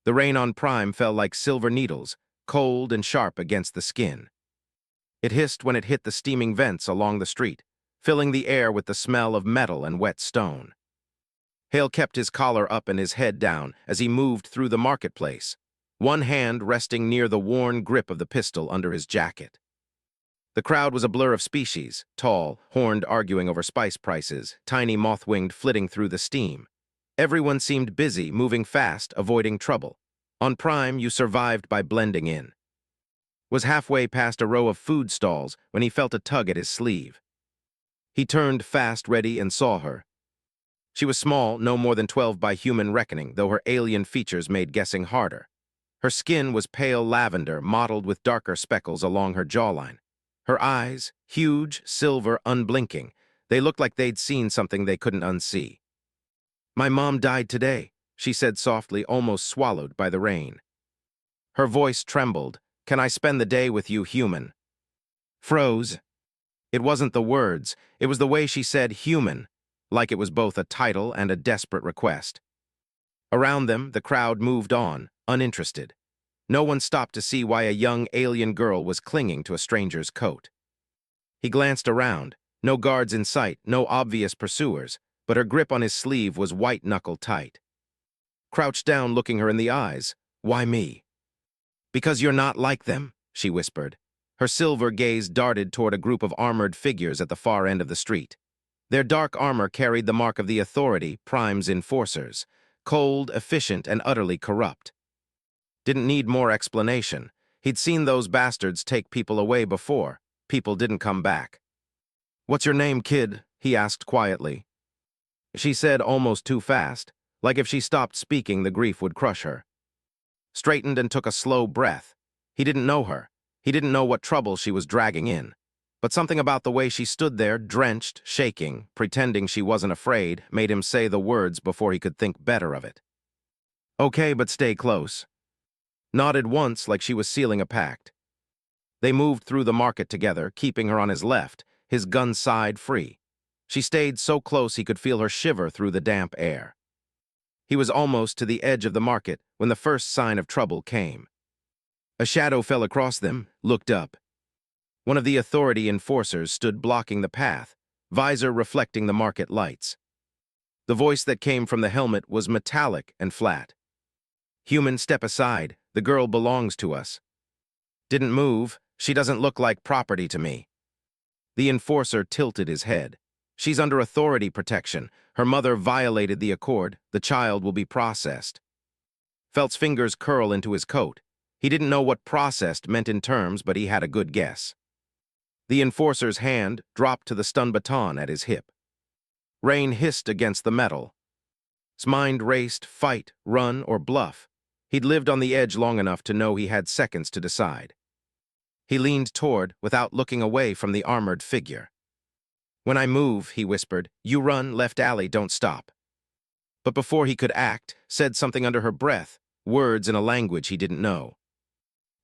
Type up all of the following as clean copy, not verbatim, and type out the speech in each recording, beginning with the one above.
The rain on Prime fell like silver needles, cold and sharp against the skin. It hissed when it hit the steaming vents along the street, filling the air with the smell of metal and wet stone. Hale kept his collar up and his head down as he moved through the marketplace, one hand resting near the worn grip of the pistol under his jacket. The crowd was a blur of species, tall, horned arguing over spice prices, tiny moth-winged flitting through the steam. Everyone seemed busy, moving fast, avoiding trouble. On Prime, you survived by blending in. Was halfway past a row of food stalls when he felt a tug at his sleeve. He turned fast, ready, and saw her. She was small, no more than 12 by human reckoning, though her alien features made guessing harder. Her skin was pale lavender, mottled with darker speckles along her jawline. Her eyes, huge, silver, unblinking, they looked like they'd seen something they couldn't unsee. "My mom died today," she said softly, almost swallowed by the rain. Her voice trembled. "Can I spend the day with you, human?" Froze. It wasn't the words, it was the way she said human, like it was both a title and a desperate request. Around them, the crowd moved on, uninterested. No one stopped to see why a young alien girl was clinging to a stranger's coat. He glanced around. No guards in sight, no obvious pursuers, but her grip on his sleeve was white-knuckle tight. Crouched down, looking her in the eyes. "Why me?" "Because you're not like them," she whispered. Her silver gaze darted toward a group of armored figures at the far end of the street. Their dark armor carried the mark of the authority, Prime's enforcers, cold, efficient, and utterly corrupt. Didn't need more explanation. He'd seen those bastards take people away before. People didn't come back. "What's your name, kid?" he asked quietly. She said almost too fast, like if she stopped speaking, the grief would crush her. Straightened and took a slow breath. He didn't know her. He didn't know what trouble she was dragging in. But something about the way she stood there, drenched, shaking, pretending she wasn't afraid, made him say the words before he could think better of it. "Okay, but stay close." Nodded once like she was sealing a pact. They moved through the market together, keeping her on his left, his gun side free. She stayed so close he could feel her shiver through the damp air. He was almost to the edge of the market when the first sign of trouble came. A shadow fell across them, looked up. One of the authority enforcers stood blocking the path, visor reflecting the market lights. The voice that came from the helmet was metallic and flat. "Human, step aside. The girl belongs to us." "Didn't move. She doesn't look like property to me." The enforcer tilted his head. "She's under authority protection. Her mother violated the accord. The child will be processed." Felt's fingers curl into his coat. He didn't know what processed meant in terms, but he had a good guess. The enforcer's hand dropped to the stun baton at his hip. Rain hissed against the metal. His mind raced, fight, run, or bluff. He'd lived on the edge long enough to know he had seconds to decide. He leaned toward, without looking away from the armored figure. "When I move," he whispered, "you run, left alley, don't stop." But before he could act, said something under her breath, words in a language he didn't know.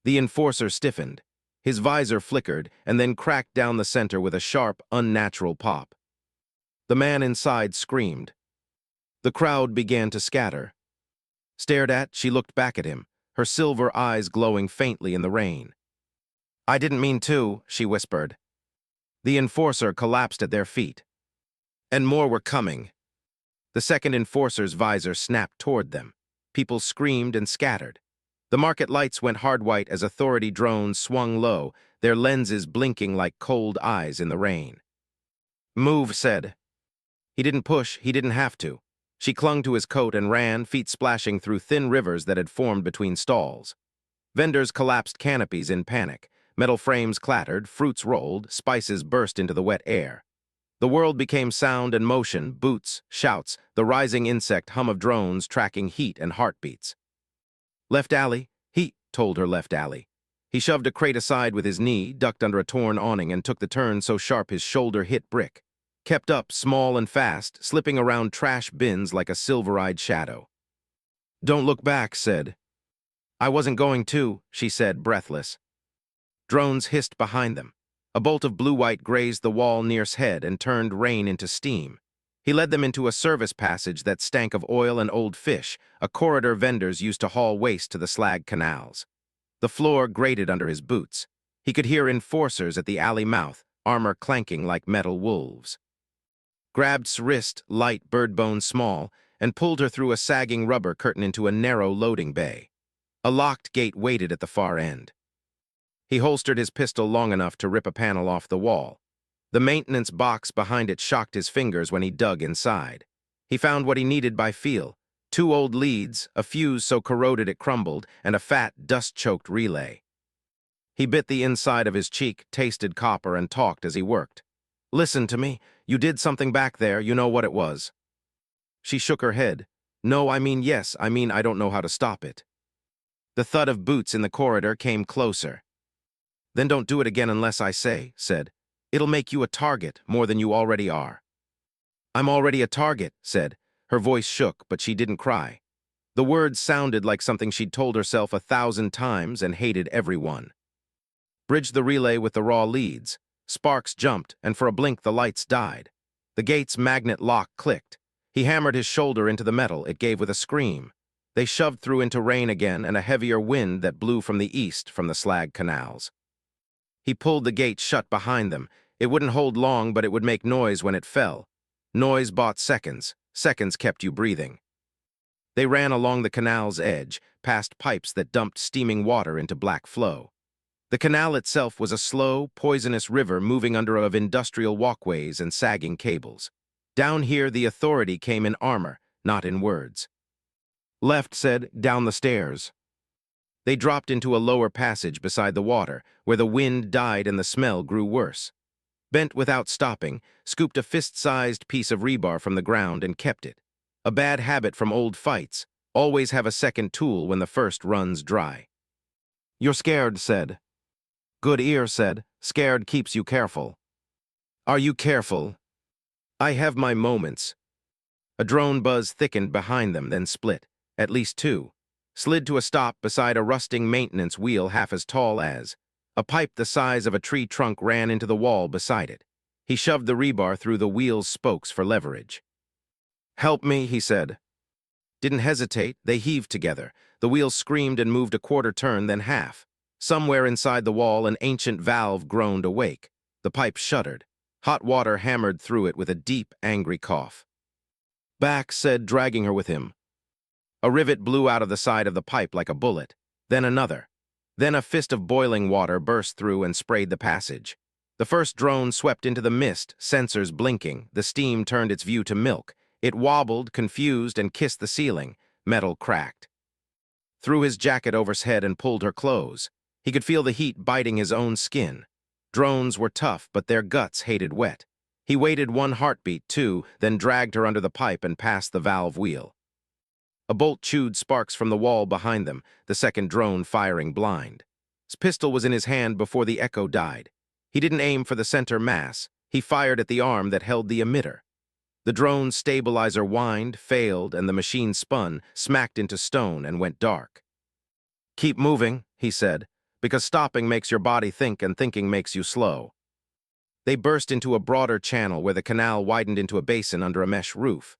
The enforcer stiffened. His visor flickered and then cracked down the center with a sharp, unnatural pop. The man inside screamed. The crowd began to scatter. Stared at, she looked back at him, her silver eyes glowing faintly in the rain. "I didn't mean to," she whispered. The enforcer collapsed at their feet. And more were coming. The second enforcer's visor snapped toward them. People screamed and scattered. The market lights went hard white as authority drones swung low, their lenses blinking like cold eyes in the rain. "Move," said. He didn't push, he didn't have to. She clung to his coat and ran, feet splashing through thin rivers that had formed between stalls. Vendors collapsed canopies in panic. Metal frames clattered, fruits rolled, spices burst into the wet air. The world became sound and motion, boots, shouts, the rising insect hum of drones tracking heat and heartbeats. "Left alley," he told her left alley. He shoved a crate aside with his knee, ducked under a torn awning, and took the turn so sharp his shoulder hit brick. Kept up, small and fast, slipping around trash bins like a silver-eyed shadow. "Don't look back," said. "I wasn't going to," she said, breathless. Drones hissed behind them. A bolt of blue-white grazed the wall near his head and turned rain into steam. He led them into a service passage that stank of oil and old fish, a corridor vendors used to haul waste to the slag canals. The floor grated under his boots. He could hear enforcers at the alley mouth, armor clanking like metal wolves. Grabbed wrist, light, bird bone small, and pulled her through a sagging rubber curtain into a narrow loading bay. A locked gate waited at the far end. He holstered his pistol long enough to rip a panel off the wall. The maintenance box behind it shocked his fingers when he dug inside. He found what he needed by feel: 2 old leads, a fuse so corroded it crumbled, and a fat, dust-choked relay. He bit the inside of his cheek, tasted copper, and talked as he worked. "Listen to me. You did something back there. You know what it was." She shook her head. "No, I mean yes. I mean I don't know how to stop it." The thud of boots in the corridor came closer. "Then don't do it again unless I say," said. "It'll make you a target more than you already are." "I'm already a target," said. Her voice shook, but she didn't cry. The words sounded like something she'd told herself 1,000 times and hated everyone. Bridged the relay with the raw leads. Sparks jumped, and for a blink the lights died. The gate's magnet lock clicked. He hammered his shoulder into the metal. It gave with a scream. They shoved through into rain again and a heavier wind that blew from the east from the slag canals. He pulled the gate shut behind them. It wouldn't hold long, but it would make noise when it fell. Noise bought seconds. Seconds kept you breathing. They ran along the canal's edge, past pipes that dumped steaming water into black flow. The canal itself was a slow, poisonous river moving under of industrial walkways and sagging cables. Down here, the authority came in armor, not in words. "Left," said, "down the stairs." They dropped into a lower passage beside the water, where the wind died and the smell grew worse. Bent without stopping, scooped a fist-sized piece of rebar from the ground and kept it. A bad habit from old fights: always have a second tool when the first runs dry. "You're scared," said. "Good ear," said. "Scared keeps you careful." "Are you careful?" "I have my moments." A drone buzz thickened behind them, then split. At least 2. Slid to a stop beside a rusting maintenance wheel half as tall as. A pipe the size of a tree trunk ran into the wall beside it. He shoved the rebar through the wheel's spokes for leverage. "Help me," he said. Didn't hesitate. They heaved together. The wheel screamed and moved a quarter turn, then half. Somewhere inside the wall, an ancient valve groaned awake. The pipe shuddered. Hot water hammered through it with a deep, angry cough. "Back," said, dragging her with him. A rivet blew out of the side of the pipe like a bullet. Then another. Then a fist of boiling water burst through and sprayed the passage. The first drone swept into the mist, sensors blinking. The steam turned its view to milk. It wobbled, confused, and kissed the ceiling. Metal cracked. Threw his jacket over his head and pulled her close. He could feel the heat biting his own skin. Drones were tough, but their guts hated wet. He waited 1 heartbeat, 2, then dragged her under the pipe and past the valve wheel. A bolt chewed sparks from the wall behind them, the second drone firing blind. His pistol was in his hand before the echo died. He didn't aim for the center mass. He fired at the arm that held the emitter. The drone's stabilizer whined, failed, and the machine spun, smacked into stone, and went dark. "Keep moving," he said, "because stopping makes your body think and thinking makes you slow." They burst into a broader channel where the canal widened into a basin under a mesh roof.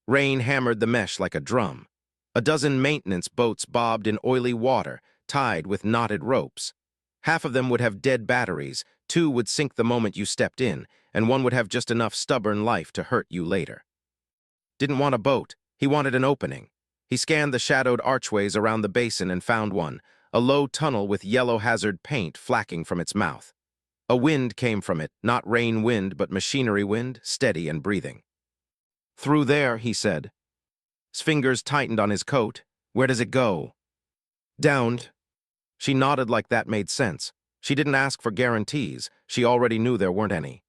Rain hammered the mesh like a drum. A dozen maintenance boats bobbed in oily water, tied with knotted ropes. Half of them would have dead batteries, 2 would sink the moment you stepped in, and 1 would have just enough stubborn life to hurt you later. Didn't want a boat. He wanted an opening. He scanned the shadowed archways around the basin and found one, a low tunnel with yellow hazard paint flacking from its mouth. A wind came from it, not rain wind, but machinery wind, steady and breathing. "Through there," he said. His fingers tightened on his coat. "Where does it go?" "Downed." She nodded like that made sense. She didn't ask for guarantees. She already knew there weren't any.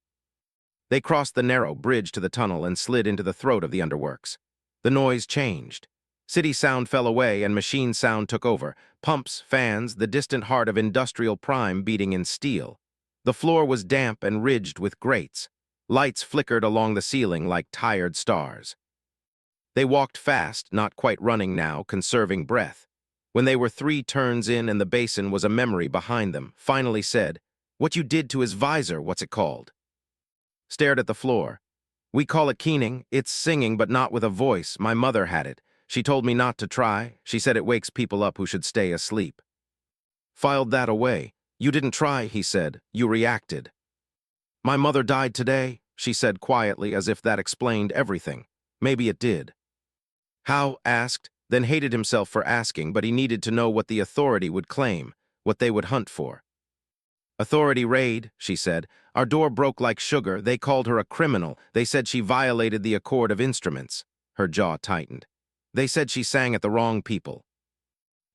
They crossed the narrow bridge to the tunnel and slid into the throat of the underworks. The noise changed. City sound fell away and machine sound took over. Pumps, fans, the distant heart of industrial prime beating in steel. The floor was damp and ridged with grates. Lights flickered along the ceiling like tired stars. They walked fast, not quite running now, conserving breath. When they were 3 turns in and the basin was a memory behind them, finally said, "What you did to his visor, what's it called?" Stared at the floor. We call it keening. It's singing, but not with a voice. My mother had it. She told me not to try. She said it wakes people up who should stay asleep. Filed that away. You didn't try, he said. You reacted. My mother died today, she said quietly, as if that explained everything. Maybe it did. How? Asked, then hated himself for asking, but he needed to know what the authority would claim, what they would hunt for. Authority raid, she said. Our door broke like sugar. They called her a criminal. They said she violated the accord of instruments. Her jaw tightened. They said she sang at the wrong people.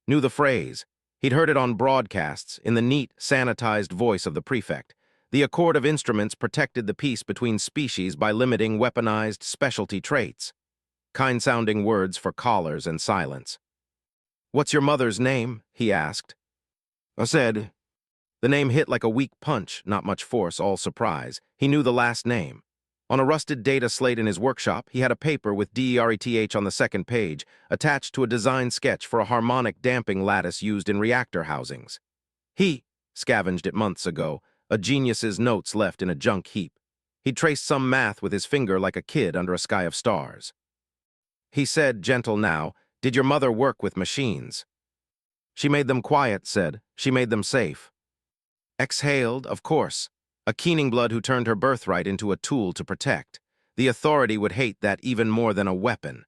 Knew the phrase. He'd heard it on broadcasts, in the neat, sanitized voice of the prefect. The accord of instruments protected the peace between species by limiting weaponized specialty traits. Kind-sounding words for collars and silence. What's your mother's name? He asked. I said. The name hit like a weak punch, not much force, all surprise. He knew the last name. On a rusted data slate in his workshop, he had a paper with DERETH on the second page, attached to a design sketch for a harmonic damping lattice used in reactor housings. He scavenged it months ago, a genius's notes left in a junk heap. He'd traced some math with his finger like a kid under a sky of stars. He said, gentle now, did your mother work with machines? She made them quiet, said. She made them safe. Exhaled, of course. A Keening blood who turned her birthright into a tool to protect. The authority would hate that even more than a weapon.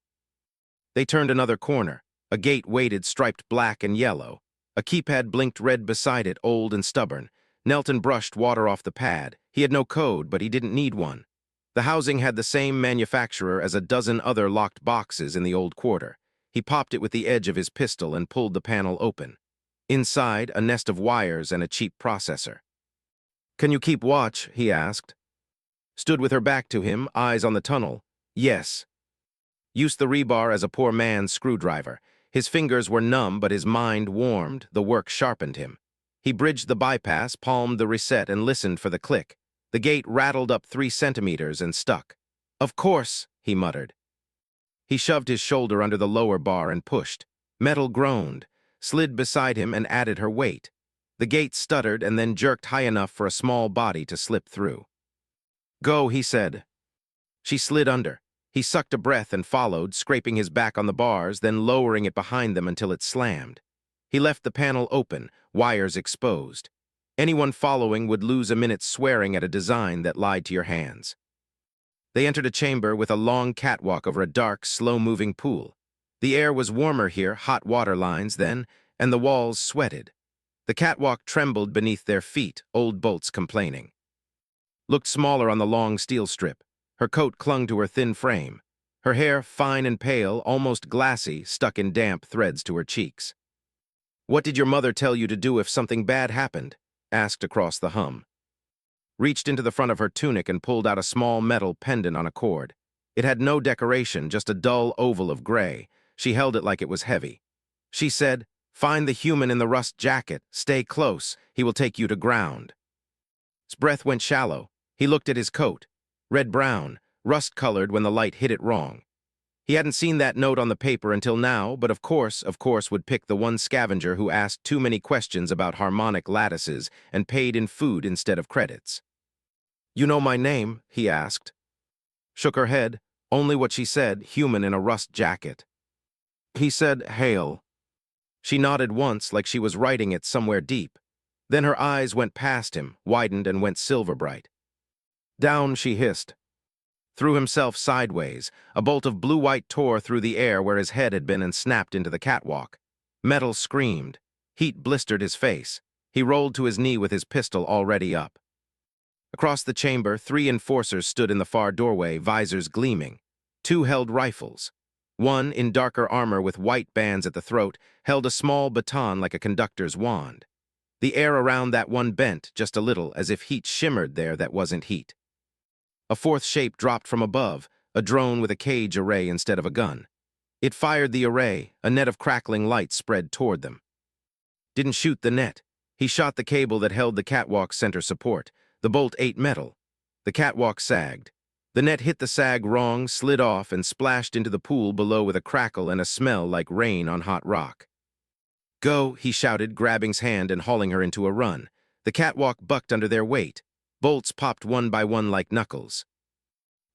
They turned another corner. A gate waited, striped black and yellow. A keypad blinked red beside it, old and stubborn. Nelton brushed water off the pad. He had no code, but he didn't need one. The housing had the same manufacturer as a dozen other locked boxes in the old quarter. He popped it with the edge of his pistol and pulled the panel open. Inside, a nest of wires and a cheap processor. Can you keep watch? He asked. Stood with her back to him, eyes on the tunnel. Yes. Used the rebar as a poor man's screwdriver. His fingers were numb, but his mind warmed. The work sharpened him. He bridged the bypass, palmed the reset, and listened for the click. The gate rattled up 3 centimeters and stuck. Of course, he muttered. He shoved his shoulder under the lower bar and pushed. Metal groaned, slid beside him and added her weight. The gate stuttered and then jerked high enough for a small body to slip through. Go, he said. She slid under. He sucked a breath and followed, scraping his back on the bars, then lowering it behind them until it slammed. He left the panel open, wires exposed. Anyone following would lose a minute swearing at a design that lied to your hands. They entered a chamber with a long catwalk over a dark, slow-moving pool. The air was warmer here, hot water lines then, and the walls sweated. The catwalk trembled beneath their feet, old bolts complaining. Looked smaller on the long steel strip. Her coat clung to her thin frame. Her hair, fine and pale, almost glassy, stuck in damp threads to her cheeks. What did your mother tell you to do if something bad happened? Asked across the hum. Reached into the front of her tunic and pulled out a small metal pendant on a cord. It had no decoration, just a dull oval of gray. She held it like it was heavy. She said, find the human in the rust jacket. Stay close. He will take you to ground. His breath went shallow. He looked at his coat. Red-brown, rust-colored when the light hit it wrong. He hadn't seen that note on the paper until now, but of course, would pick the one scavenger who asked too many questions about harmonic lattices and paid in food instead of credits. You know my name? He asked. Shook her head. Only what she said, human in a rust jacket. He said, Hail. She nodded once like she was writing it somewhere deep. Then her eyes went past him, widened and went silver bright. Down, she hissed. Threw himself sideways. A bolt of blue-white tore through the air where his head had been and snapped into the catwalk. Metal screamed. Heat blistered his face. He rolled to his knee with his pistol already up. Across the chamber, 3 enforcers stood in the far doorway, visors gleaming. 2 held rifles. One, in darker armor with white bands at the throat, held a small baton like a conductor's wand. The air around that one bent just a little, as if heat shimmered there that wasn't heat. A 4th shape dropped from above, a drone with a cage array instead of a gun. It fired the array, a net of crackling light spread toward them. Didn't shoot the net. He shot the cable that held the catwalk's center support. The bolt ate metal. The catwalk sagged. The net hit the sag wrong, slid off, and splashed into the pool below with a crackle and a smell like rain on hot rock. Go, he shouted, grabbing his hand and hauling her into a run. The catwalk bucked under their weight. Bolts popped one by one like knuckles.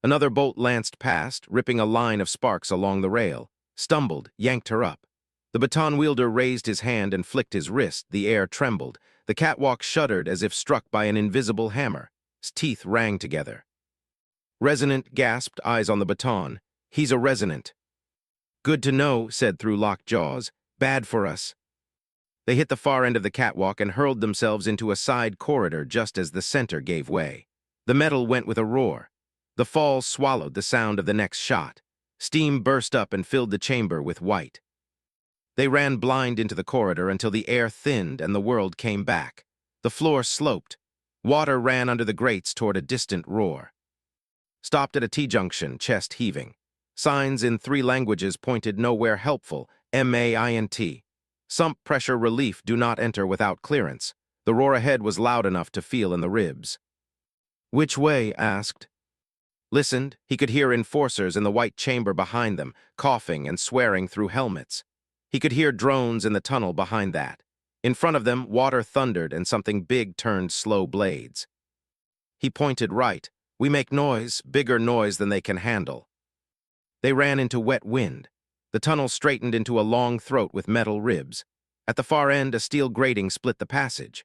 Another bolt lanced past, ripping a line of sparks along the rail, stumbled, yanked her up. The baton wielder raised his hand and flicked his wrist. The air trembled. The catwalk shuddered as if struck by an invisible hammer. His teeth rang together. Resonant gasped, eyes on the baton. He's a resonant. Good to know, said through locked jaws. Bad for us. They hit the far end of the catwalk and hurled themselves into a side corridor just as the center gave way. The metal went with a roar. The fall swallowed the sound of the next shot. Steam burst up and filled the chamber with white. They ran blind into the corridor until the air thinned and the world came back. The floor sloped. Water ran under the grates toward a distant roar. Stopped at a T-junction, chest heaving. Signs in 3 languages pointed nowhere helpful, MAINT. Sump pressure relief, do not enter without clearance. The roar ahead was loud enough to feel in the ribs. Which way? Asked. Listened, he could hear enforcers in the white chamber behind them, coughing and swearing through helmets. He could hear drones in the tunnel behind that. In front of them, water thundered and something big turned slow blades. He pointed right. We make noise, bigger noise than they can handle. They ran into wet wind. The tunnel straightened into a long throat with metal ribs. At the far end, a steel grating split the passage.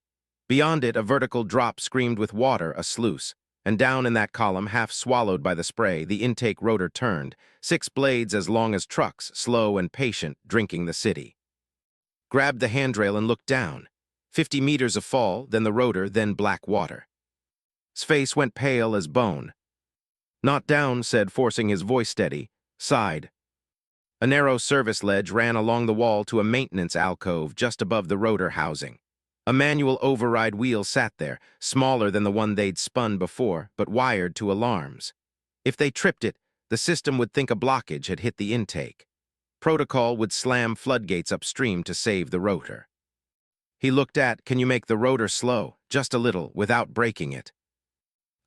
Beyond it, a vertical drop screamed with water, a sluice. And down in that column, half swallowed by the spray, the intake rotor turned, 6 blades as long as trucks, slow and patient, drinking the city. Grabbed the handrail and looked down. 50 meters of fall, then the rotor, then black water. His face went pale as bone. Not down, said, forcing his voice steady. Sighed. A narrow service ledge ran along the wall to a maintenance alcove just above the rotor housing. A manual override wheel sat there, smaller than the one they'd spun before, but wired to alarms. If they tripped it, the system would think a blockage had hit the intake. Protocol would slam floodgates upstream to save the rotor. He looked at, can you make the rotor slow, just a little, without breaking it?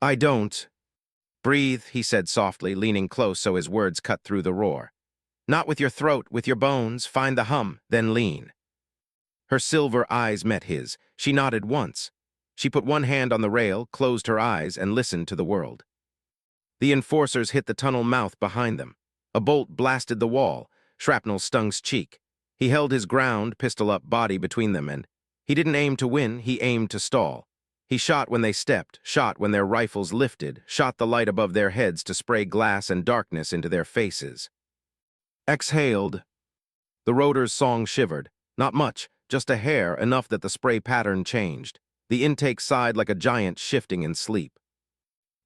I don't. Breathe, he said softly, leaning close so his words cut through the roar. Not with your throat, with your bones, find the hum, then lean. Her silver eyes met his. She nodded once. She put one hand on the rail, closed her eyes, and listened to the world. The enforcers hit the tunnel mouth behind them. A bolt blasted the wall. Shrapnel stun's cheek. He held his ground, pistol up, body between them, and he didn't aim to win, he aimed to stall. He shot when they stepped, shot when their rifles lifted, shot the light above their heads to spray glass and darkness into their faces. Exhaled. The rotor's song shivered. Not much. Just a hair, enough that the spray pattern changed. The intake sighed like a giant shifting in sleep.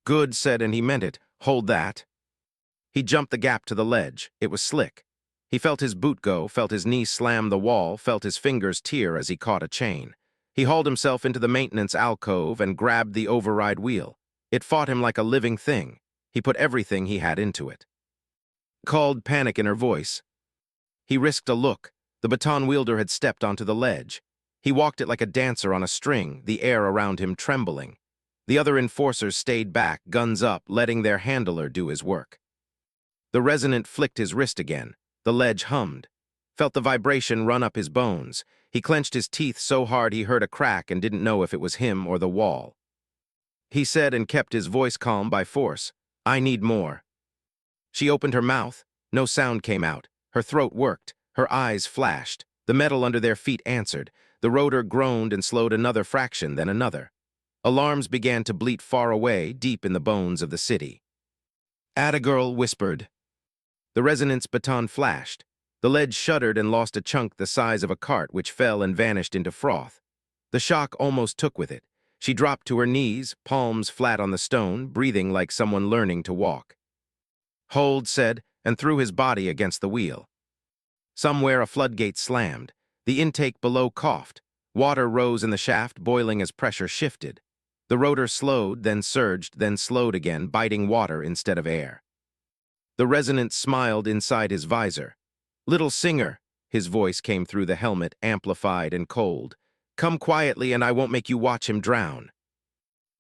Good, said, and he meant it. Hold that. He jumped the gap to the ledge. It was slick. He felt his boot go, felt his knee slam the wall, felt his fingers tear as he caught a chain. He hauled himself into the maintenance alcove and grabbed the override wheel. It fought him like a living thing. He put everything he had into it. Called panic in her voice. He risked a look. The baton wielder had stepped onto the ledge. He walked it like a dancer on a string, the air around him trembling. The other enforcers stayed back, guns up, letting their handler do his work. The resonant flicked his wrist again. The ledge hummed. Felt the vibration run up his bones. He clenched his teeth so hard he heard a crack and didn't know if it was him or the wall. He said and kept his voice calm by force. I need more. She opened her mouth. No sound came out. Her throat worked. Her eyes flashed. The metal under their feet answered. The rotor groaned and slowed another fraction, then another. Alarms began to bleat far away, deep in the bones of the city. Attagirl whispered. The resonance baton flashed. The ledge shuddered and lost a chunk the size of a cart, which fell and vanished into froth. The shock almost took with it. She dropped to her knees, palms flat on the stone, breathing like someone learning to walk. Hold, said, and threw his body against the wheel. Somewhere a floodgate slammed. The intake below coughed. Water rose in the shaft, boiling as pressure shifted. The rotor slowed, then surged, then slowed again, biting water instead of air. The resonance smiled inside his visor. Little singer, his voice came through the helmet, amplified and cold. Come quietly and I won't make you watch him drown.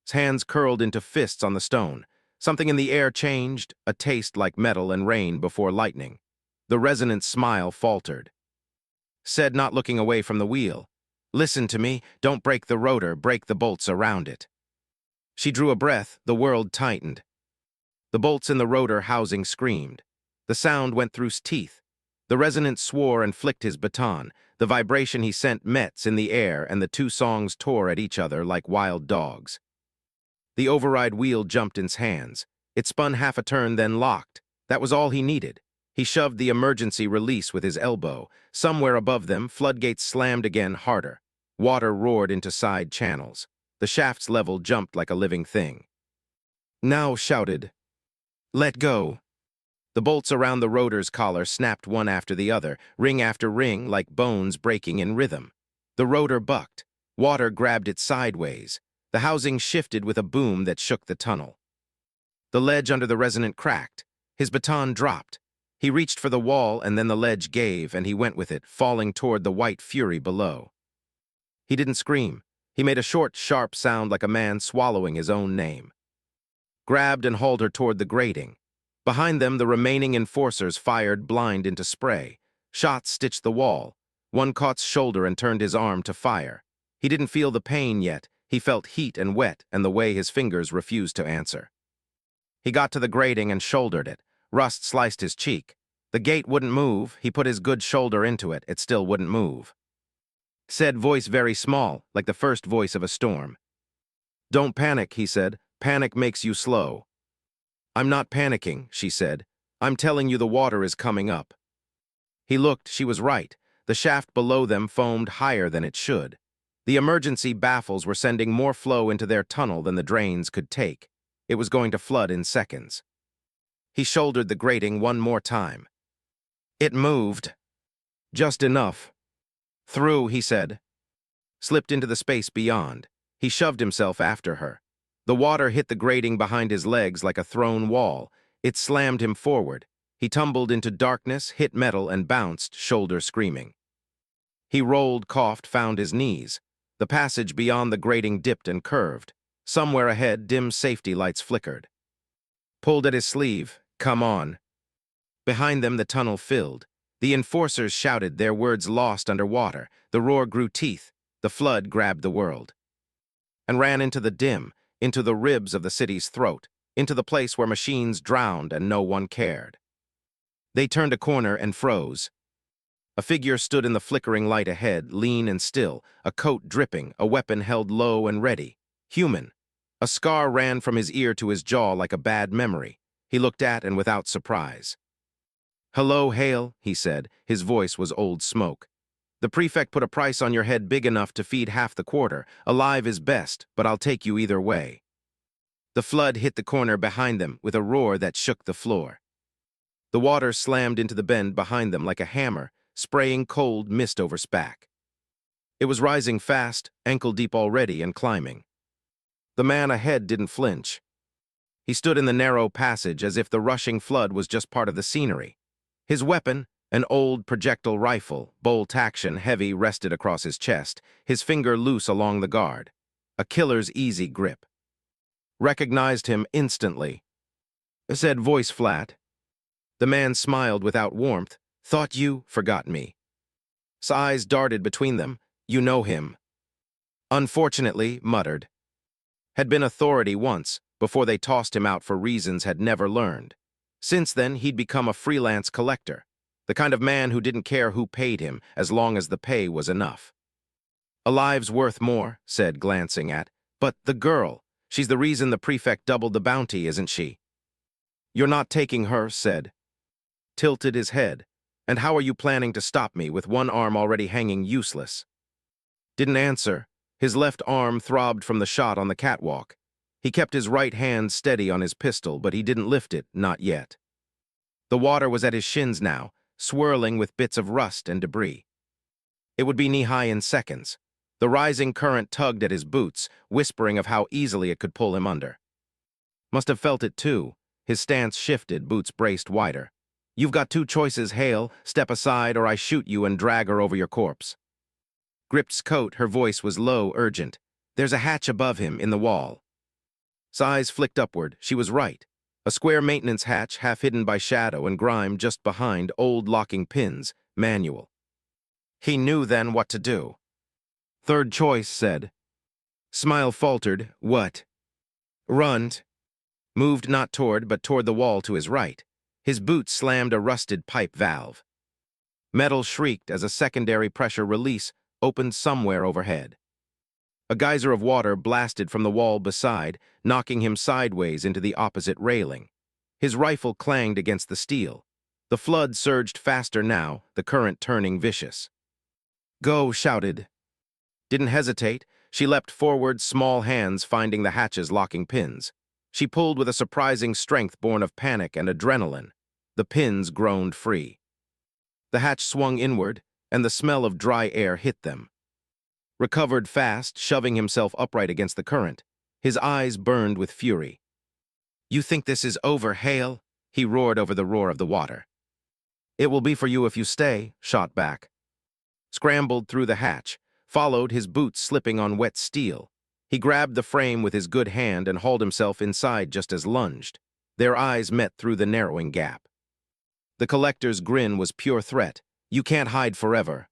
His hands curled into fists on the stone. Something in the air changed, a taste like metal and rain before lightning. The resonant smile faltered. Said, not looking away from the wheel, listen to me, don't break the rotor, break the bolts around it. She drew a breath, the world tightened. The bolts in the rotor housing screamed. The sound went through his teeth. The resonance swore and flicked his baton. The vibration he sent Mets in the air, and the two songs tore at each other like wild dogs. The override wheel jumped in his hands. It spun half a turn, then locked. That was all he needed. He shoved the emergency release with his elbow. Somewhere above them, floodgates slammed again harder. Water roared into side channels. The shaft's level jumped like a living thing. Now shouted, "Let go!" The bolts around the rotor's collar snapped one after the other, ring after ring, like bones breaking in rhythm. The rotor bucked. Water grabbed it sideways. The housing shifted with a boom that shook the tunnel. The ledge under the resonant cracked. His baton dropped. He reached for the wall, and then the ledge gave, and he went with it, falling toward the white fury below. He didn't scream. He made a short, sharp sound like a man swallowing his own name. Grabbed and hauled her toward the grating. Behind them, the remaining enforcers fired blind into spray. Shots stitched the wall. One caught his shoulder and turned his arm to fire. He didn't feel the pain yet. He felt heat and wet and the way his fingers refused to answer. He got to the grating and shouldered it. Rust sliced his cheek. The gate wouldn't move. He put his good shoulder into it. It still wouldn't move. Said voice very small, like the first voice of a storm. "Don't panic," he said. "Panic makes you slow." "I'm not panicking," she said. "I'm telling you the water is coming up." He looked. She was right. The shaft below them foamed higher than it should. The emergency baffles were sending more flow into their tunnel than the drains could take. It was going to flood in seconds. He shouldered the grating one more time. It moved. Just enough. "Through," he said. Slipped into the space beyond. He shoved himself after her. The water hit the grating behind his legs like a thrown wall. It slammed him forward. He tumbled into darkness, hit metal, and bounced, shoulder screaming. He rolled, coughed, found his knees. The passage beyond the grating dipped and curved. Somewhere ahead, dim safety lights flickered. Pulled at his sleeve. "Come on." Behind them, the tunnel filled. The enforcers shouted, their words lost under water. The roar grew teeth. The flood grabbed the world. And ran into the dim, into the ribs of the city's throat, into the place where machines drowned and no one cared. They turned a corner and froze. A figure stood in the flickering light ahead, lean and still, a coat dripping, a weapon held low and ready. Human. A scar ran from his ear to his jaw like a bad memory. He looked at and without surprise. "Hello, Hale," he said. His voice was old smoke. "The prefect put a price on your head big enough to feed half the quarter. Alive is best, but I'll take you either way." The flood hit the corner behind them with a roar that shook the floor. The water slammed into the bend behind them like a hammer, spraying cold mist over Spack. It was rising fast, ankle-deep already, and climbing. The man ahead didn't flinch. He stood in the narrow passage as if the rushing flood was just part of the scenery. His weapon, an old projectile rifle, bolt-action, heavy, rested across his chest, his finger loose along the guard. A killer's easy grip. Recognized him instantly. Said voice flat. The man smiled without warmth. "Thought you forgot me." His eyes darted between them. "You know him." "Unfortunately," muttered. Had been authority once, before they tossed him out for reasons had never learned. Since then, he'd become a freelance collector, the kind of man who didn't care who paid him as long as the pay was enough. "A live's worth more," said, glancing at. "But the girl, she's the reason the prefect doubled the bounty, isn't she?" "You're not taking her," said. Tilted his head. "And how are you planning to stop me with one arm already hanging useless?" Didn't answer. His left arm throbbed from the shot on the catwalk. He kept his right hand steady on his pistol, but he didn't lift it, not yet. The water was at his shins now, swirling with bits of rust and debris. It would be knee-high in seconds. The rising current tugged at his boots, whispering of how easily it could pull him under. Must have felt it too. His stance shifted, boots braced wider. "You've got two choices, Hale. Step aside or I shoot you and drag her over your corpse." Gripped's coat, her voice was low, urgent. "There's a hatch above him, in the wall." His eyes flicked upward. She was right. A square maintenance hatch, half hidden by shadow and grime just behind old locking pins, manual. He knew then what to do. "Third choice," said. Smile faltered. "What?" "Run." moved not toward but toward the wall to his right. His boot slammed a rusted pipe valve. Metal shrieked as a secondary pressure release opened somewhere overhead. A geyser of water blasted from the wall beside, knocking him sideways into the opposite railing. His rifle clanged against the steel. The flood surged faster now, the current turning vicious. "Go," shouted. Didn't hesitate. She leapt forward, small hands finding the hatch's locking pins. She pulled with a surprising strength born of panic and adrenaline. The pins groaned free. The hatch swung inward, and the smell of dry air hit them. Recovered fast, shoving himself upright against the current. His eyes burned with fury. "You think this is over, Hale?" he roared over the roar of the water. "It will be for you if you stay," shot back. Scrambled through the hatch, followed, his boots slipping on wet steel. He grabbed the frame with his good hand and hauled himself inside just as lunged. Their eyes met through the narrowing gap. The collector's grin was pure threat. "You can't hide forever."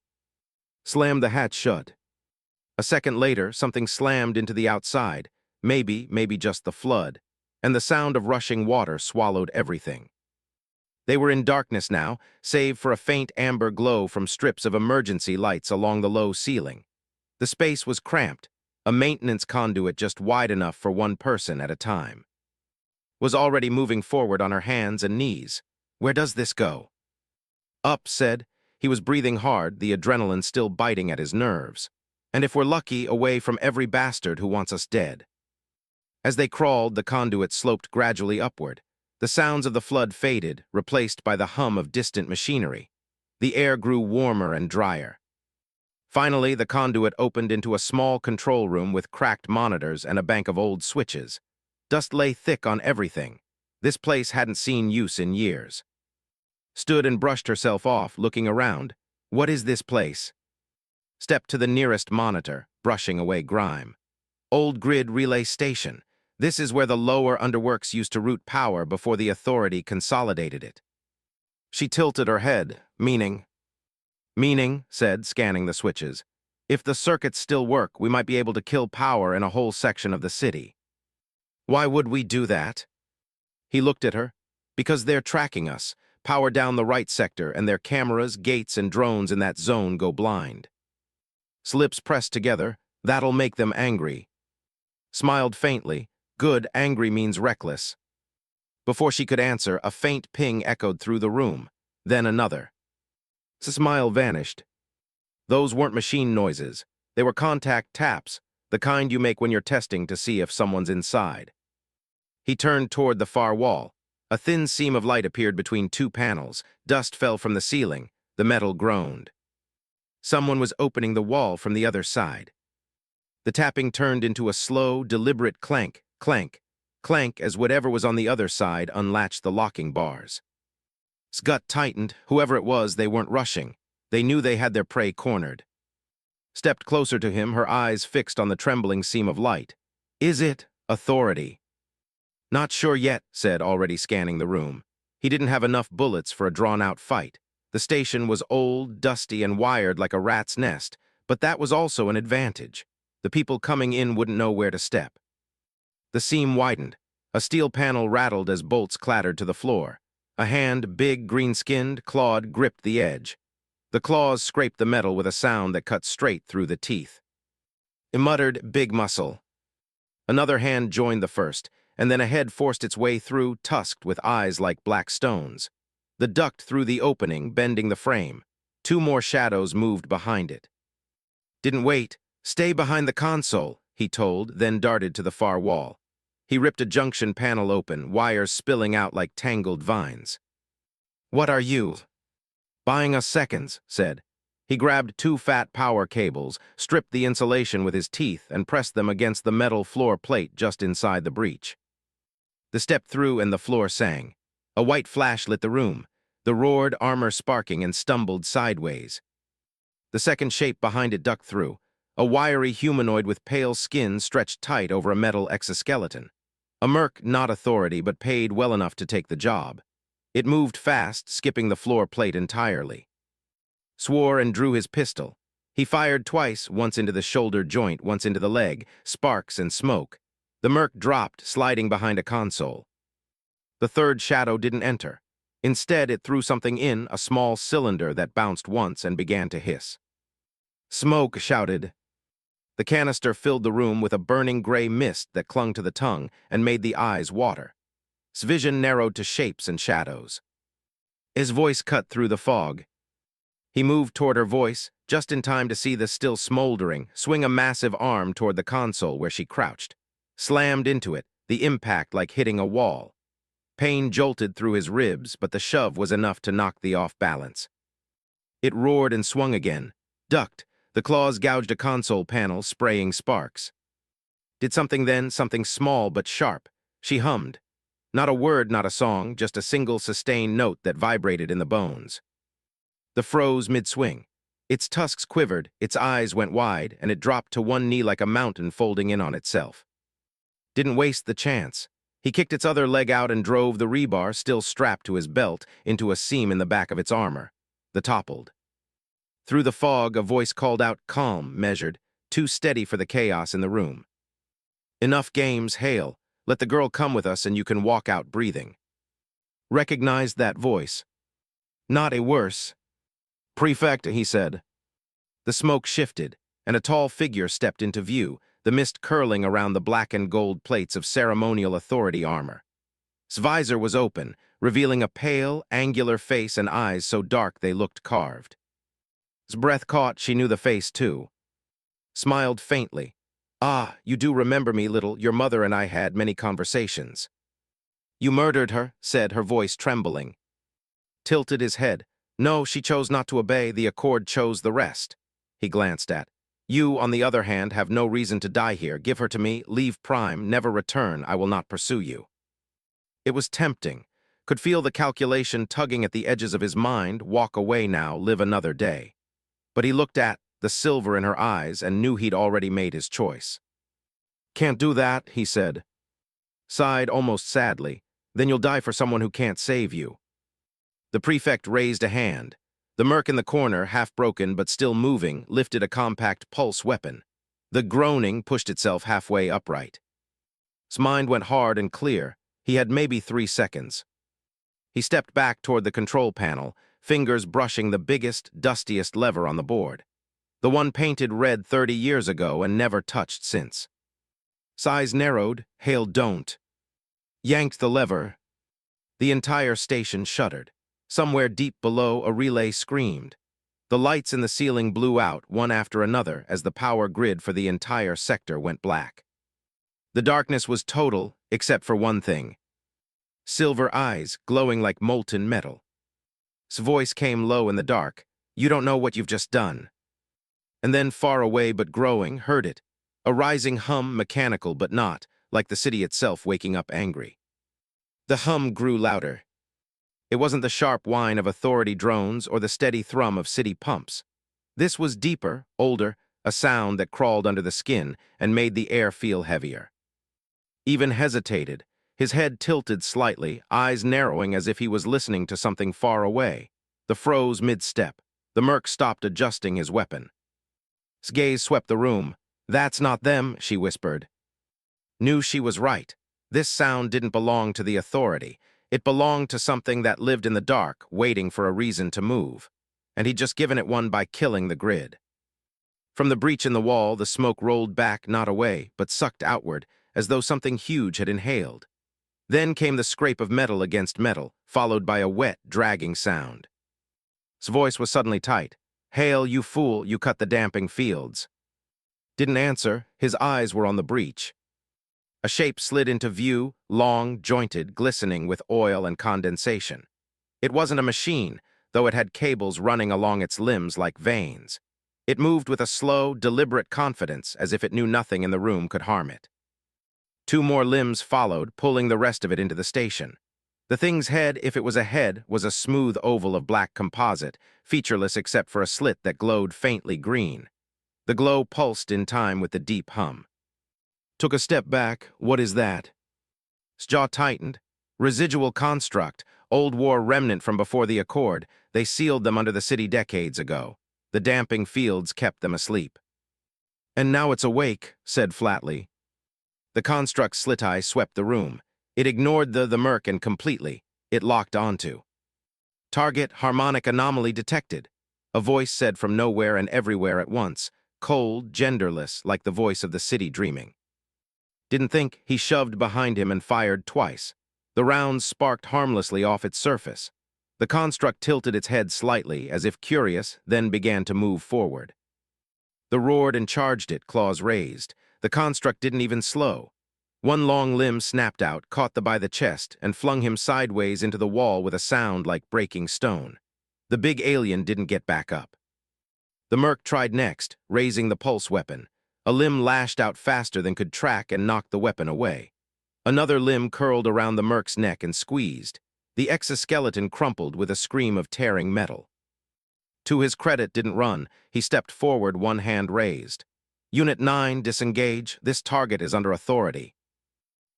Slammed the hatch shut. A second later, something slammed into the outside, maybe just the flood, and the sound of rushing water swallowed everything. They were in darkness now, save for a faint amber glow from strips of emergency lights along the low ceiling. The space was cramped, a maintenance conduit just wide enough for one person at a time. Was already moving forward on her hands and knees. "Where does this go?" "Up," said. He was breathing hard, the adrenaline still biting at his nerves. "And if we're lucky, away from every bastard who wants us dead." As they crawled, the conduit sloped gradually upward. The sounds of the flood faded, replaced by the hum of distant machinery. The air grew warmer and drier. Finally, the conduit opened into a small control room with cracked monitors and a bank of old switches. Dust lay thick on everything. This place hadn't seen use in years. Stood and brushed herself off, looking around. "What is this place?" Stepped to the nearest monitor, brushing away grime. "Old grid relay station. This is where the lower underworks used to route power before the authority consolidated it." She tilted her head, meaning, said, scanning the switches. "If the circuits still work, we might be able to kill power in a whole section of the city." "Why would we do that?" He looked at her. "Because they're tracking us. Power down the right sector, and their cameras, gates, and drones in that zone go blind." Lips pressed together. "That'll make them angry." Smiled faintly. "Good, angry means reckless." Before she could answer, a faint ping echoed through the room. Then another. The smile vanished. Those weren't machine noises. They were contact taps, the kind you make when you're testing to see if someone's inside. He turned toward the far wall. A thin seam of light appeared between two panels. Dust fell from the ceiling. The metal groaned. Someone was opening the wall from the other side. The tapping turned into a slow, deliberate clank, clank, clank as whatever was on the other side unlatched the locking bars. His gut tightened. Whoever it was, they weren't rushing. They knew they had their prey cornered. Stepped closer to him, her eyes fixed on the trembling seam of light. "Is it authority?" "Not sure yet," said, already scanning the room. He didn't have enough bullets for a drawn-out fight. The station was old, dusty, and wired like a rat's nest, but that was also an advantage. The people coming in wouldn't know where to step. The seam widened. A steel panel rattled as bolts clattered to the floor. A hand, big, green-skinned, clawed, gripped the edge. The claws scraped the metal with a sound that cut straight through the teeth. It muttered, "Big muscle." Another hand joined the first, and then a head forced its way through, tusked with eyes like black stones. The duct through the opening, bending the frame. Two more shadows moved behind it. "Didn't wait. Stay behind the console," he told, then darted to the far wall. He ripped a junction panel open, wires spilling out like tangled vines. "What are you?" "Buying us seconds," said. He grabbed two fat power cables, stripped the insulation with his teeth, and pressed them against the metal floor plate just inside the breach. The step through and the floor sang. A white flash lit the room. The roared, armor sparking, and stumbled sideways. The second shape behind it ducked through. A wiry humanoid with pale skin stretched tight over a metal exoskeleton. A merc, not authority, but paid well enough to take the job. It moved fast, skipping the floor plate entirely. Swore and drew his pistol. He fired twice, once into the shoulder joint, once into the leg, sparks and smoke. The merc dropped, sliding behind a console. The third shadow didn't enter. Instead, it threw something in, a small cylinder that bounced once and began to hiss. "Smoke!" shouted. The canister filled the room with a burning gray mist that clung to the tongue and made the eyes water. His vision narrowed to shapes and shadows. His voice cut through the fog. He moved toward her voice, just in time to see the still smoldering, swing a massive arm toward the console where she crouched. Slammed into it, the impact like hitting a wall. Pain jolted through his ribs, but the shove was enough to knock the off balance. It roared and swung again, ducked. The claws gouged a console panel, spraying sparks. Did something then, something small but sharp. She hummed. Not a word, not a song, just a single sustained note that vibrated in the bones. The froze mid-swing. Its tusks quivered, its eyes went wide, and it dropped to one knee like a mountain folding in on itself. Didn't waste the chance. He kicked its other leg out and drove the rebar, still strapped to his belt, into a seam in the back of its armor. The toppled. Through the fog, a voice called out, calm, measured, too steady for the chaos in the room. "Enough games, Hale. Let the girl come with us and you can walk out breathing." Recognized that voice. "Not a worse." "Prefect," he said. The smoke shifted, and a tall figure stepped into view, the mist curling around the black and gold plates of ceremonial authority armor. His visor was open, revealing a pale, angular face and eyes so dark they looked carved. His breath caught, she knew the face too. Smiled faintly. "Ah, you do remember me, little. Your mother and I had many conversations." "You murdered her," said, her voice trembling. Tilted his head. "No, she chose not to obey, the Accord chose the rest." He glanced at. "You, on the other hand, have no reason to die here. Give her to me, leave Prime, never return, I will not pursue you." It was tempting. Could feel the calculation tugging at the edges of his mind, walk away now, live another day. But he looked at the silver in her eyes and knew he'd already made his choice. "Can't do that," he said. Sighed almost sadly. "Then you'll die for someone who can't save you." The prefect raised a hand. The merc in the corner, half broken but still moving, lifted a compact pulse weapon. The groaning pushed itself halfway upright. His mind went hard and clear. He had maybe 3 seconds. He stepped back toward the control panel, fingers brushing the biggest, dustiest lever on the board. The one painted red 30 years ago and never touched since. Size narrowed. "Hale, don't." Yanked the lever. The entire station shuddered. Somewhere deep below, a relay screamed. The lights in the ceiling blew out, one after another, as the power grid for the entire sector went black. The darkness was total, except for one thing. Silver eyes, glowing like molten metal. His voice came low in the dark. "You don't know what you've just done." And then, far away but growing, heard it. A rising hum, mechanical but not, like the city itself waking up angry. The hum grew louder. It wasn't the sharp whine of authority drones or the steady thrum of city pumps. This was deeper, older, a sound that crawled under the skin and made the air feel heavier. Even hesitated, his head tilted slightly, eyes narrowing as if he was listening to something far away. The froze mid-step. The merc stopped adjusting his weapon. His gaze swept the room. "That's not them," she whispered. Knew she was right. This sound didn't belong to the authority. It belonged to something that lived in the dark, waiting for a reason to move. And he'd just given it one by killing the grid. From the breach in the wall, the smoke rolled back, not away, but sucked outward, as though something huge had inhaled. Then came the scrape of metal against metal, followed by a wet, dragging sound. His voice was suddenly tight. "Hale, you fool, you cut the damping fields." Didn't answer. His eyes were on the breach. A shape slid into view, long, jointed, glistening with oil and condensation. It wasn't a machine, though it had cables running along its limbs like veins. It moved with a slow, deliberate confidence, as if it knew nothing in the room could harm it. 2 more limbs followed, pulling the rest of it into the station. The thing's head, if it was a head, was a smooth oval of black composite, featureless except for a slit that glowed faintly green. The glow pulsed in time with the deep hum. Took a step back. "What is that?" His jaw tightened. Residual construct, old war remnant from before the Accord. They sealed them under the city decades ago. The damping fields kept them asleep. "And now it's awake," said flatly. The construct's slit eye swept the room. It ignored the merc and completely. It locked onto. Target harmonic anomaly detected. A voice said from nowhere and everywhere at once, cold, genderless, like the voice of the city dreaming. Didn't think, he shoved behind him and fired twice. The rounds sparked harmlessly off its surface. The construct tilted its head slightly, as if curious, then began to move forward. The roared and charged it, claws raised. The construct didn't even slow. One long limb snapped out, caught by the chest, and flung him sideways into the wall with a sound like breaking stone. The big alien didn't get back up. The merc tried next, raising the pulse weapon. A limb lashed out faster than could track and knocked the weapon away. Another limb curled around the merc's neck and squeezed. The exoskeleton crumpled with a scream of tearing metal. To his credit, didn't run. He stepped forward, one hand raised. Unit 9, disengage. This target is under authority.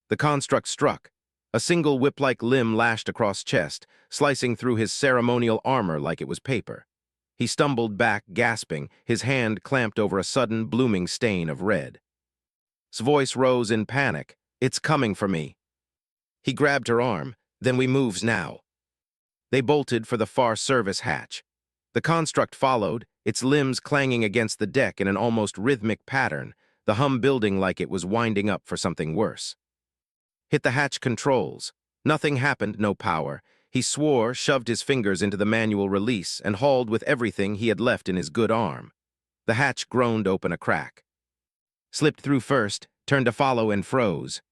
The construct struck. A single whip-like limb lashed across chest, slicing through his ceremonial armor like it was paper. He stumbled back, gasping, his hand clamped over a sudden, blooming stain of red. His voice rose in panic. It's coming for me. He grabbed her arm. Then we moves now. They bolted for the far service hatch. The construct followed, its limbs clanging against the deck in an almost rhythmic pattern, the hum building like it was winding up for something worse. Hit the hatch controls. Nothing happened, no power. He swore, shoved his fingers into the manual release, and hauled with everything he had left in his good arm. The hatch groaned open a crack. Slipped through first, turned to follow, and froze.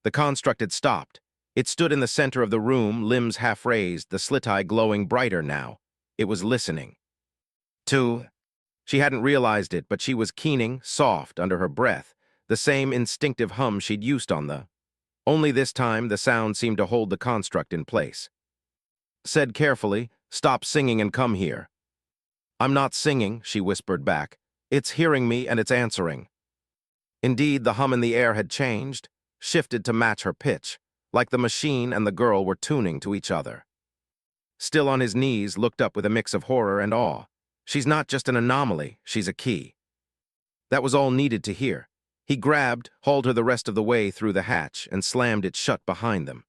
The construct had stopped. It stood in the center of the room, limbs half raised, the slit eye glowing brighter now. It was listening. She hadn't realized it, but she was keening, soft, under her breath, the same instinctive hum she'd used on the. Only this time, the sound seemed to hold the construct in place. Said carefully, stop singing and come here. I'm not singing, she whispered back. It's hearing me and it's answering. Indeed, the hum in the air had changed, shifted to match her pitch, like the machine and the girl were tuning to each other. Still on his knees, looked up with a mix of horror and awe. She's not just an anomaly, she's a key. That was all needed to hear. He grabbed, hauled her the rest of the way through the hatch, and slammed it shut behind them.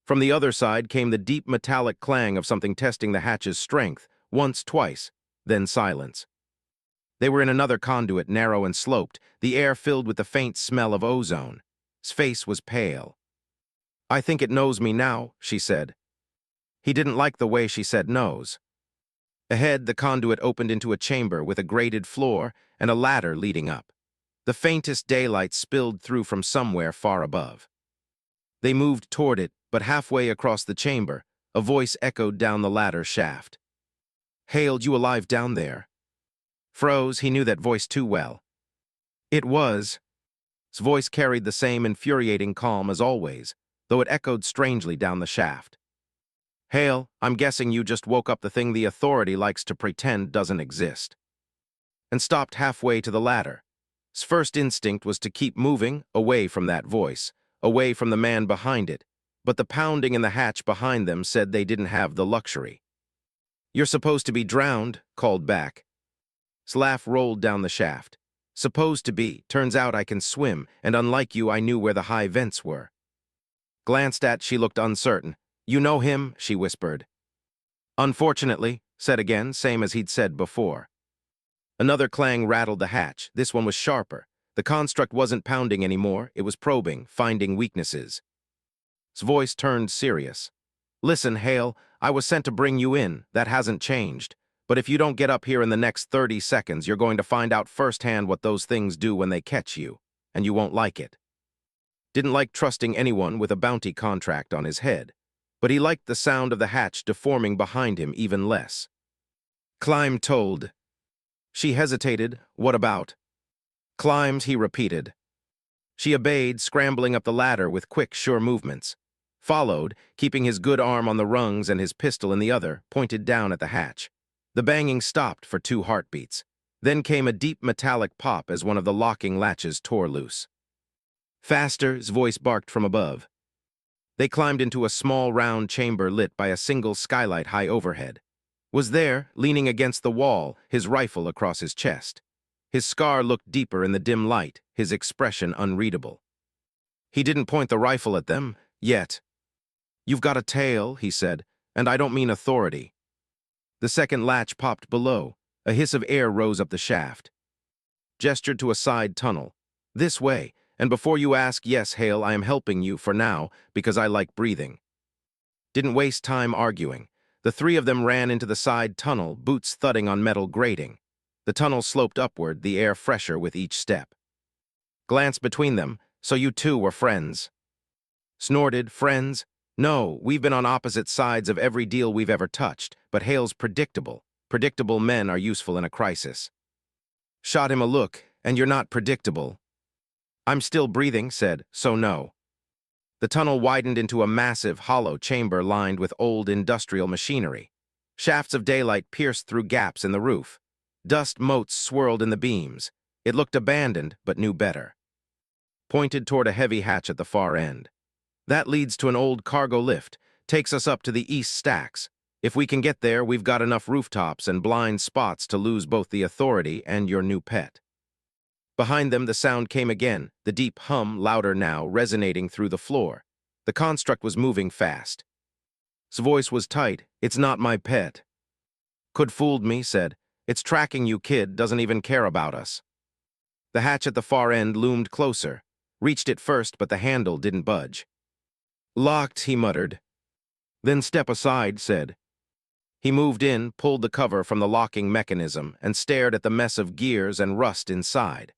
From the other side came the deep metallic clang of something testing the hatch's strength, once, twice, then silence. They were in another conduit, narrow and sloped, the air filled with the faint smell of ozone. His face was pale. I think it knows me now, she said. He didn't like the way she said knows. Ahead, the conduit opened into a chamber with a grated floor and a ladder leading up. The faintest daylight spilled through from somewhere far above. They moved toward it, but halfway across the chamber, a voice echoed down the ladder shaft. Hailed you alive down there. Froze, he knew that voice too well. It was. His voice carried the same infuriating calm as always, though it echoed strangely down the shaft. Hale, I'm guessing you just woke up the thing the authority likes to pretend doesn't exist. And stopped halfway to the ladder. His first instinct was to keep moving, away from that voice, away from the man behind it, but the pounding in the hatch behind them said they didn't have the luxury. You're supposed to be drowned, called back. His laugh rolled down the shaft. Supposed to be, turns out I can swim, and unlike you I knew where the high vents were. Glanced at, she looked uncertain. You know him, she whispered. Unfortunately, said again, same as he'd said before. Another clang rattled the hatch. This one was sharper. The construct wasn't pounding anymore, it was probing, finding weaknesses. His voice turned serious. Listen, Hale, I was sent to bring you in, that hasn't changed. But if you don't get up here in the next 30 seconds, you're going to find out firsthand what those things do when they catch you, and you won't like it. Didn't like trusting anyone with a bounty contract on his head, but he liked the sound of the hatch deforming behind him even less. Climb told. She hesitated. What about? Climbed, he repeated. She obeyed, scrambling up the ladder with quick, sure movements. Followed, keeping his good arm on the rungs and his pistol in the other, pointed down at the hatch. The banging stopped for 2 heartbeats. Then came a deep metallic pop as one of the locking latches tore loose. Faster, his voice barked from above. They climbed into a small round chamber lit by a single skylight high overhead. Was there, leaning against the wall, his rifle across his chest. His scar looked deeper in the dim light, his expression unreadable. He didn't point the rifle at them, yet. "You've got a tail," he said, "and I don't mean authority." The second latch popped below. A hiss of air rose up the shaft. Gestured to a side tunnel. "This way, and before you ask, yes, Hale, I am helping you for now, because I like breathing." Didn't waste time arguing. The three of them ran into the side tunnel, boots thudding on metal grating. The tunnel sloped upward, the air fresher with each step. Glanced between them. "So you two were friends?" Snorted. "Friends? No, we've been on opposite sides of every deal we've ever touched, but Hale's predictable. Predictable men are useful in a crisis." Shot him a look. "And you're not predictable." "I'm still breathing," said, "so no." The tunnel widened into a massive, hollow chamber lined with old industrial machinery. Shafts of daylight pierced through gaps in the roof. Dust motes swirled in the beams. It looked abandoned, but knew better. Pointed toward a heavy hatch at the far end. "That leads to an old cargo lift, takes us up to the east stacks. If we can get there, we've got enough rooftops and blind spots to lose both the authority and your new pet." Behind them, the sound came again, the deep hum, louder now, resonating through the floor. The construct was moving fast. His voice was tight. "It's not my pet." "Could fooled me," said. "It's tracking you, kid, doesn't even care about us." The hatch at the far end loomed closer. Reached it first, but the handle didn't budge. "Locked," he muttered. "Then step aside," said. He moved in, pulled the cover from the locking mechanism, and stared at the mess of gears and rust inside.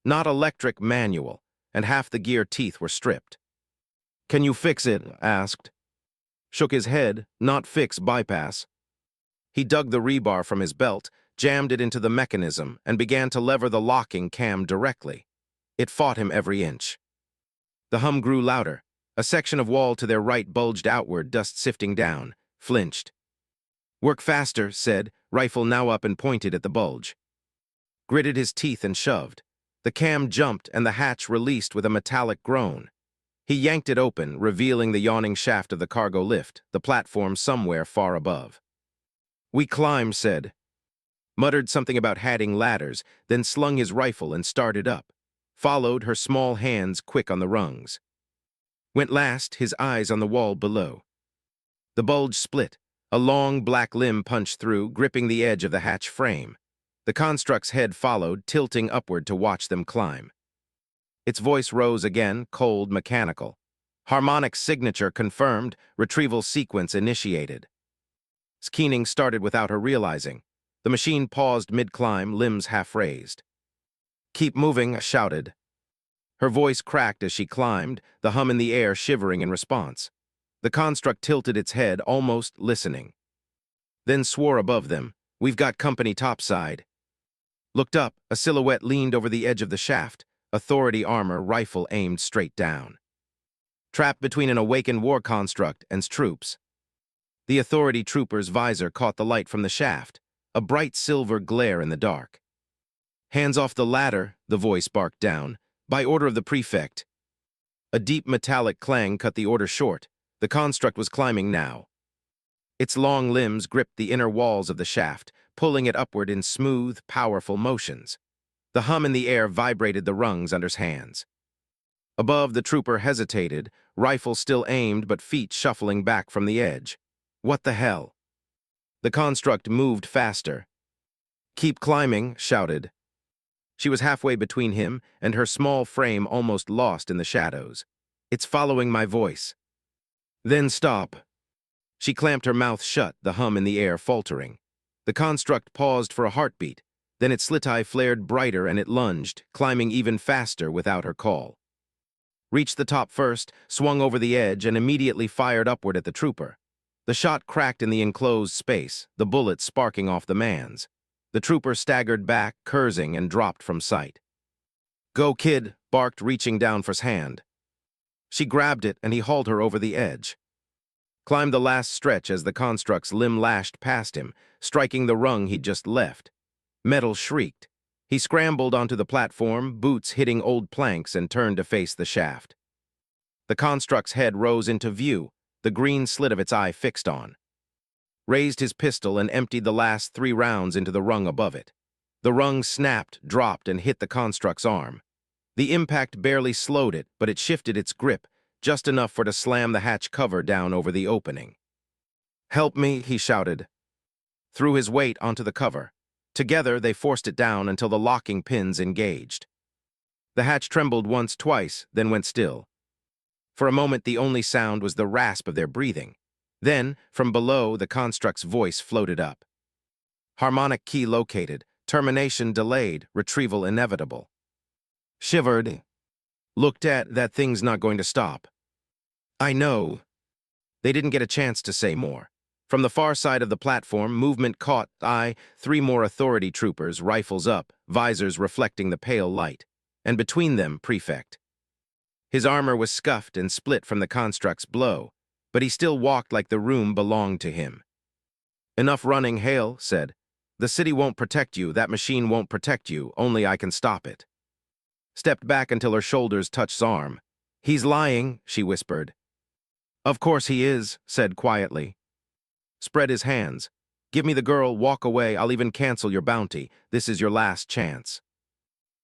Not electric, manual, and half the gear teeth were stripped. "Can you fix it?" asked. Shook his head. "Not fix, bypass." He dug the rebar from his belt, jammed it into the mechanism, and began to lever the locking cam directly. It fought him every inch. The hum grew louder. A section of wall to their right bulged outward, dust sifting down. Flinched. "Work faster," said, rifle now up and pointed at the bulge. Gritted his teeth and shoved. The cam jumped and the hatch released with a metallic groan. He yanked it open, revealing the yawning shaft of the cargo lift, the platform somewhere far above. "We climb," said. Muttered something about adding ladders, then slung his rifle and started up. Followed, her small hands quick on the rungs. Went last, his eyes on the wall below. The bulge split. A long black limb punched through, gripping the edge of the hatch frame. The construct's head followed, tilting upward to watch them climb. Its voice rose again, cold, mechanical. Harmonic signature confirmed, retrieval sequence initiated. Keening started without her realizing. The machine paused mid-climb, limbs half raised. "Keep moving," shouted. Her voice cracked as she climbed, the hum in the air shivering in response. The construct tilted its head, almost listening. Then swore above them. "We've got company topside." Looked up, a silhouette leaned over the edge of the shaft, authority armor, rifle aimed straight down. Trapped between an awakened war construct and troops. The authority trooper's visor caught the light from the shaft, a bright silver glare in the dark. "Hands off the ladder," the voice barked down, "by order of the prefect." A deep metallic clang cut the order short. The construct was climbing now. Its long limbs gripped the inner walls of the shaft, pulling it upward in smooth, powerful motions. The hum in the air vibrated the rungs under his hands. Above, the trooper hesitated, rifle still aimed but feet shuffling back from the edge. "What the hell?" The construct moved faster. "Keep climbing," shouted. She was halfway between him and her small frame almost lost in the shadows. "It's following my voice." "Then stop." She clamped her mouth shut, the hum in the air faltering. The construct paused for a heartbeat, then its slit eye flared brighter and it lunged, climbing even faster without her call. Reached the top first, swung over the edge, and immediately fired upward at the trooper. The shot cracked in the enclosed space, the bullet sparking off the man's. The trooper staggered back, cursing, and dropped from sight. "Go, kid," barked, reaching down for his hand. She grabbed it, and he hauled her over the edge. Climbed the last stretch as the construct's limb lashed past him, striking the rung he'd just left. Metal shrieked. He scrambled onto the platform, boots hitting old planks, and turned to face the shaft. The construct's head rose into view, the green slit of its eye fixed on. Raised his pistol and emptied the last 3 rounds into the rung above it. The rung snapped, dropped, and hit the construct's arm. The impact barely slowed it, but it shifted its grip, just enough for it to slam the hatch cover down over the opening. "Help me," he shouted. Threw his weight onto the cover. Together, they forced it down until the locking pins engaged. The hatch trembled once, twice, then went still. For a moment, the only sound was the rasp of their breathing. Then, from below, the construct's voice floated up. Harmonic key located, termination delayed, retrieval inevitable. Shivered. Looked at, that thing's not going to stop. I know. They didn't get a chance to say more. From the far side of the platform, movement caught eye, 3 more authority troopers, rifles up, visors reflecting the pale light. And between them, Prefect. His armor was scuffed and split from the construct's blow, but he still walked like the room belonged to him. "Enough running," Hale said. "The city won't protect you, that machine won't protect you, only I can stop it." Stepped back until her shoulders touched his arm. "He's lying," she whispered. "Of course he is," said quietly. Spread his hands. "Give me the girl, walk away, I'll even cancel your bounty. This is your last chance."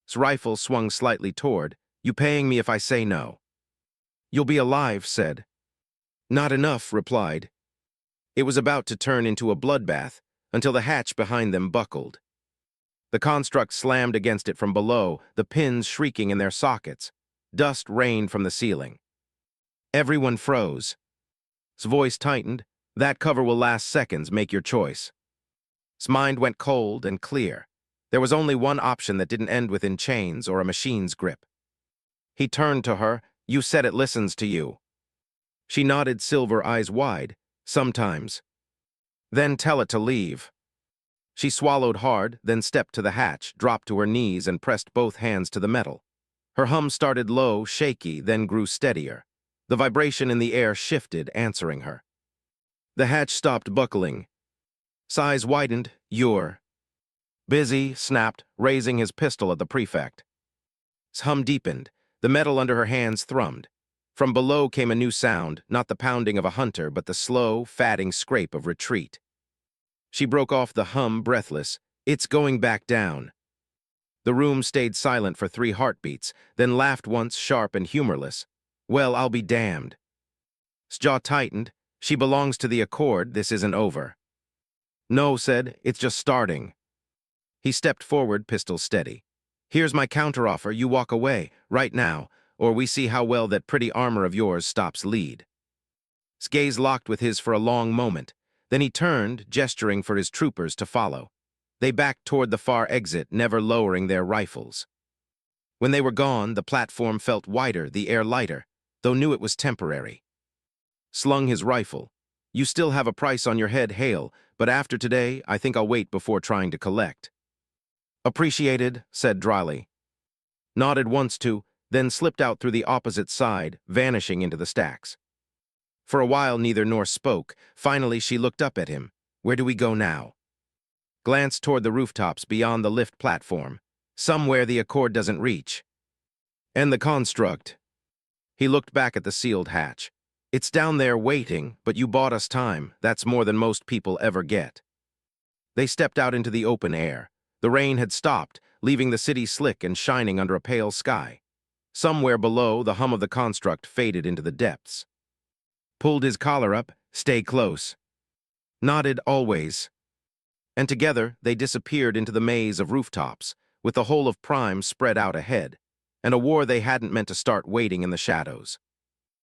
His rifle swung slightly toward. "You paying me if I say no?" "You'll be alive," said. "Not enough," replied. It was about to turn into a bloodbath until the hatch behind them buckled. The construct slammed against it from below, the pins shrieking in their sockets. Dust rained from the ceiling. Everyone froze. His voice tightened. "That cover will last seconds, make your choice." His mind went cold and clear. There was only one option that didn't end within chains or a machine's grip. He turned to her. "You said it listens to you." She nodded, silver eyes wide. "Sometimes." "Then tell it to leave." She swallowed hard, then stepped to the hatch, dropped to her knees, and pressed both hands to the metal. Her hum started low, shaky, then grew steadier. The vibration in the air shifted, answering her. The hatch stopped buckling. Size widened. "You're busy," snapped, raising his pistol at the prefect. His hum deepened. The metal under her hands thrummed. From below came a new sound, not the pounding of a hunter, but the slow, fatting scrape of retreat. She broke off the hum, breathless. "It's going back down." The room stayed silent for 3 heartbeats, then laughed once, sharp and humorless. "Well, I'll be damned." His jaw tightened. "She belongs to the Accord, this isn't over." "No," said, "it's just starting." He stepped forward, pistol steady. "Here's my counteroffer, you walk away, right now, or we see how well that pretty armor of yours stops lead." His gaze locked with his for a long moment. Then he turned, gesturing for his troopers to follow. They backed toward the far exit, never lowering their rifles. When they were gone, the platform felt wider, the air lighter, though knew it was temporary. Slung his rifle. "You still have a price on your head, Hale, but after today, I think I'll wait before trying to collect." "Appreciated," said dryly. Nodded once to, then slipped out through the opposite side, vanishing into the stacks. For a while, neither nor spoke. Finally, she looked up at him. "Where do we go now?" Glanced toward the rooftops beyond the lift platform. "Somewhere the Accord doesn't reach." "And the construct?" He looked back at the sealed hatch. "It's down there waiting, but you bought us time. That's more than most people ever get." They stepped out into the open air. The rain had stopped, leaving the city slick and shining under a pale sky. Somewhere below, the hum of the construct faded into the depths. Pulled his collar up. "Stay close." Nodded, "Always." And together, they disappeared into the maze of rooftops, with the whole of Prime spread out ahead, and a war they hadn't meant to start waiting in the shadows.